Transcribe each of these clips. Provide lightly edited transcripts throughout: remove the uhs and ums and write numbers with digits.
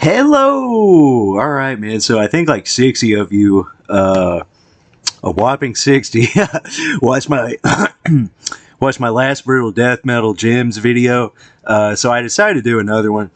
Hello! Alright, man. So I think like 60 of you, a whopping 60, watched my watched my last Brutal Death Metal Gems video. So I decided to do another one.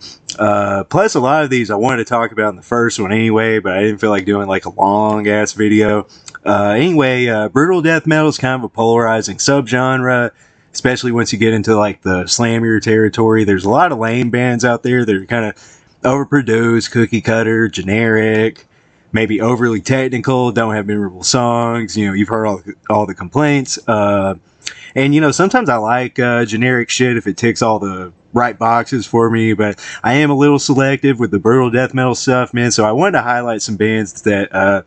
Plus, a lot of these I wanted to talk about in the first one anyway, but I didn't feel like doing like a long ass video. Anyway, Brutal Death Metal is kind of a polarizing subgenre, especially once you get into like the slammier territory. There's a lot of lame bands out there that are kind of overproduced, cookie cutter, generic, maybe overly technical, don't have memorable songs. You know, you've heard all the complaints. And you know, sometimes I like generic shit if it ticks all the right boxes for me, but I am a little selective with the brutal death metal stuff, man. So I wanted to highlight some bands that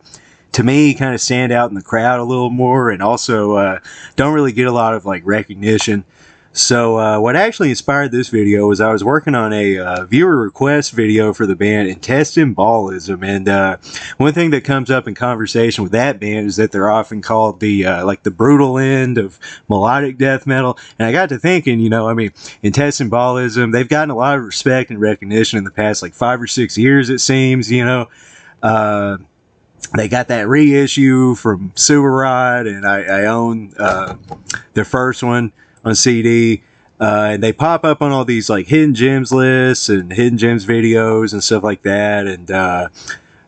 to me kind of stand out in the crowd a little more, and also don't really get a lot of like recognition. So what actually inspired this video was I was working on a viewer request video for the band Intestine Ballism, and one thing that comes up in conversation with that band is that they're often called the like the brutal end of melodic death metal. And I got to thinking, you know, I mean, Intestine Ballism, they've gotten a lot of respect and recognition in the past like 5 or 6 years, it seems. You know, they got that reissue from Sewer Rod, and I own the first one on CD, and they pop up on all these like hidden gems lists and hidden gems videos and stuff like that, and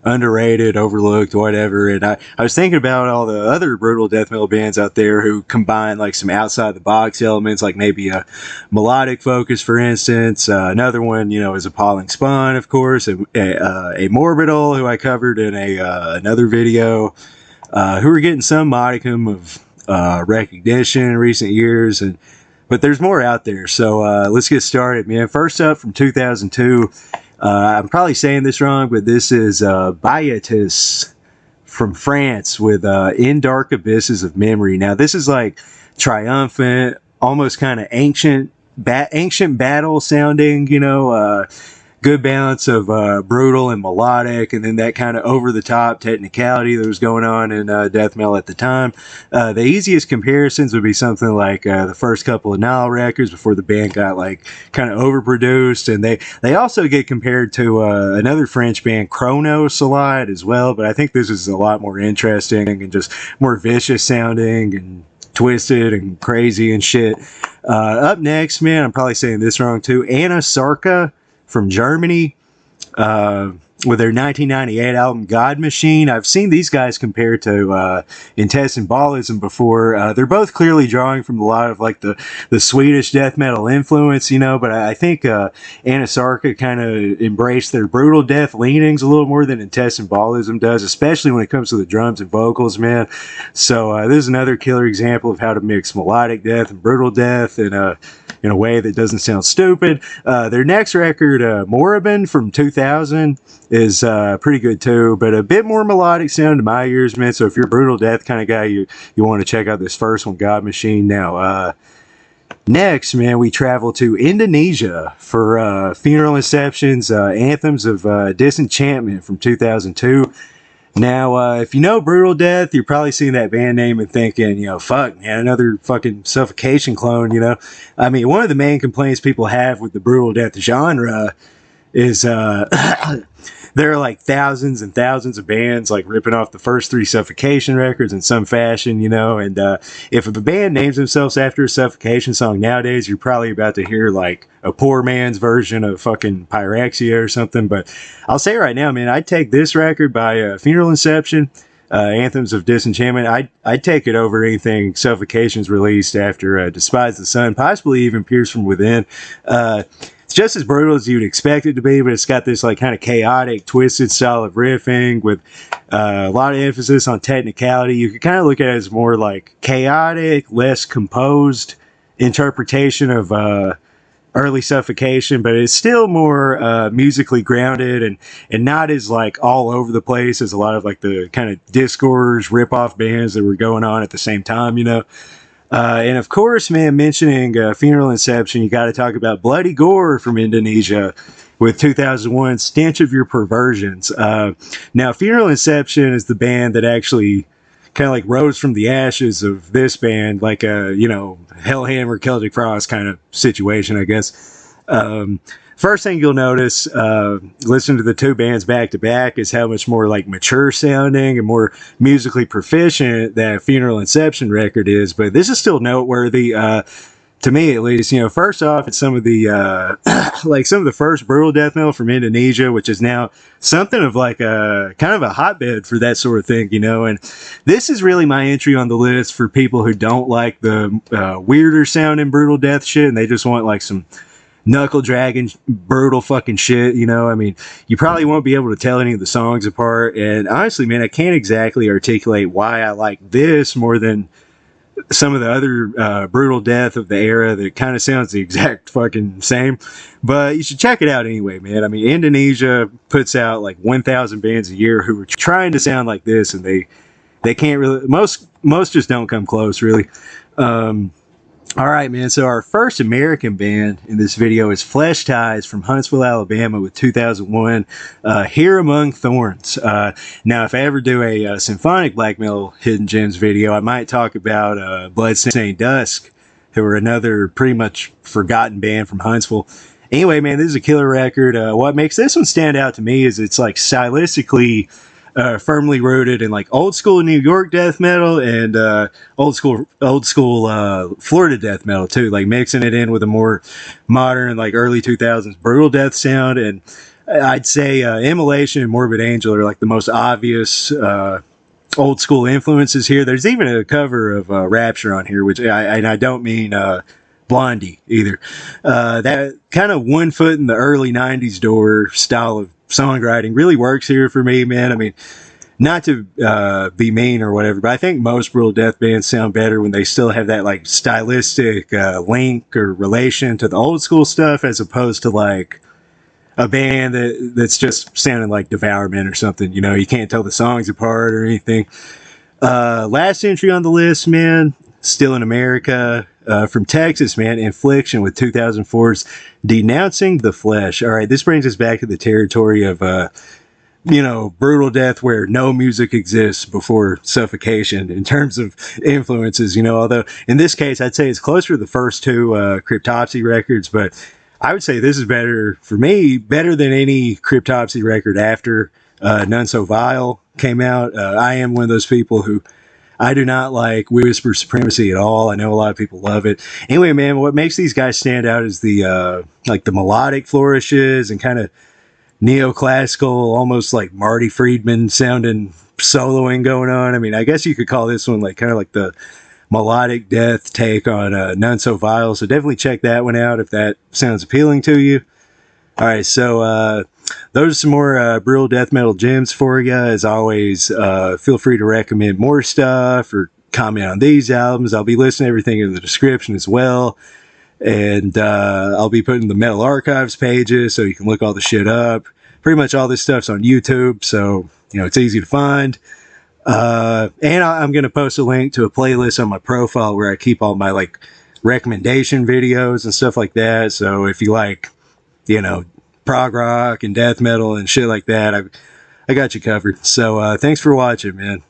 underrated, overlooked, whatever. And I was thinking about all the other brutal death metal bands out there who combine like some outside the box elements, like maybe a melodic focus, for instance. Another one, you know, is Appalling Spawn, of course, a Morbidal, who I covered in another video, who are getting some modicum of recognition in recent years, but there's more out there. So let's get started, man. First up, from 2002, I'm probably saying this wrong, but this is Baiatus from France with In Dark Abysses of Memory. Now this is like triumphant, almost kind of ancient battle sounding, you know, good balance of brutal and melodic, and then that kind of over-the-top technicality that was going on in death metal at the time. The easiest comparisons would be something like the first couple of Nile records before the band got like kind of overproduced, and they also get compared to another French band, Chronos, a lot as well, but I think this is a lot more interesting and just more vicious sounding and twisted and crazy and shit. Up next, man, I'm probably saying this wrong too, Anasarca from Germany, with their 1998 album God Machine. I've seen these guys compared to Intestine Ballism before. They're both clearly drawing from a lot of like the Swedish death metal influence, you know, but I think Anasarca kind of embraced their brutal death leanings a little more than Intestine Ballism does, especially when it comes to the drums and vocals, man. So this is another killer example of how to mix melodic death and brutal death in a way that doesn't sound stupid. Their next record, Moribund from 2000, is pretty good too, but a bit more melodic sound to my ears, man. So if you're a brutal death kind of guy, you want to check out this first one, God Machine. Now, next, man, we travel to Indonesia for Funeral Inception's Anthems of Disenchantment from 2002. Now, if you know Brutal Death, you're probably seeing that band name and thinking, you know, fuck, man, another fucking Suffocation clone, you know? I mean, one of the main complaints people have with the Brutal Death genre is there are like thousands and thousands of bands like ripping off the first 3 Suffocation records in some fashion, you know? And if a band names themselves after a Suffocation song nowadays, you're probably about to hear like a poor man's version of fucking Pyrexia or something. But I'll say right now, man, I'd take this record by Funeral Inception, Anthems of Disenchantment. I'd take it over anything Suffocation's released after Despise the Sun, possibly even Pierce from Within. It's just as brutal as you'd expect it to be, but it's got this like kind of chaotic, twisted style of riffing with a lot of emphasis on technicality. You could kind of look at it as more like chaotic, less composed interpretation of early Suffocation, but it's still more musically grounded and not as like all over the place as a lot of like the kind of Discourse rip-off bands that were going on at the same time, you know. And of course, man, mentioning Funeral Inception, you got to talk about Bloody Gore from Indonesia with 2001 Stench of Your Perversions. Now, Funeral Inception is the band that actually kind of like rose from the ashes of this band, like a, you know, Hellhammer, Celtic Frost kind of situation, I guess. first thing you'll notice, listen to the two bands back to back, is how much more like mature sounding and more musically proficient that Funeral Inception record is. But this is still noteworthy, to me at least. You know, first off, it's some of the like some of the first brutal death metal from Indonesia, which is now something of like a kind of a hotbed for that sort of thing, you know. And this is really my entry on the list for people who don't like the weirder sounding brutal death shit, and they just want like some knuckle dragging brutal fucking shit, you know. I mean, you probably won't be able to tell any of the songs apart, and honestly, man, I can't exactly articulate why I like this more than some of the other brutal death of the era that kind of sounds the exact fucking same. But you should check it out anyway, man. I mean, Indonesia puts out like 1,000 bands a year who are trying to sound like this, and they can't really, most just don't come close, really. All right, man. So our first American band in this video is Flesh Ties from Huntsville, Alabama, with 2001 Here Among Thorns. Now, if I ever do a symphonic black metal hidden gems video, I might talk about Bloodstained Dusk, who are another pretty much forgotten band from Huntsville. Anyway, man, this is a killer record. What makes this one stand out to me is it's like stylistically firmly rooted in like old school New York death metal and old school Florida death metal too, like mixing it in with a more modern, like early 2000s brutal death sound. And I'd say Immolation and Morbid Angel are like the most obvious old school influences here. There's even a cover of Rapture on here, which I don't mean Blondie either. That kind of 1 foot in the early 90s door style of songwriting really works here for me, man. I mean, not to be mean or whatever, but I think most brutal death bands sound better when they still have that like stylistic link or relation to the old school stuff, as opposed to like a band that's just sounding like Devourment or something. You know, you can't tell the songs apart or anything. Last entry on the list, man, still in America, from Texas, man, Infliction with 2004's Denouncing the Flesh. All right, this brings us back to the territory of, you know, brutal death where no music exists before suffocation in terms of influences, you know, although in this case, I'd say it's closer to the first two Cryptopsy records, but I would say this is better, for me, better than any Cryptopsy record after None So Vile came out. I am one of those people who I do not like Whisper Supremacy at all. I know a lot of people love it. Anyway, man, what makes these guys stand out is the like the melodic flourishes and kind of neoclassical, almost like Marty Friedman sounding soloing going on. I mean, I guess you could call this one like kind of like the melodic death take on None So Vile. So definitely check that one out if that sounds appealing to you. All right, so those are some more brutal death metal gems for you. As always, feel free to recommend more stuff or comment on these albums. I'll be listing everything in the description as well. And I'll be putting the Metal Archives pages so you can look all the shit up. Pretty much all this stuff's on YouTube, so, you know, it's easy to find. And I'm going to post a link to a playlist on my profile where I keep all my, like, recommendation videos and stuff like that. So if you like, you know, prog rock and death metal and shit like that, I got you covered. So thanks for watching, man.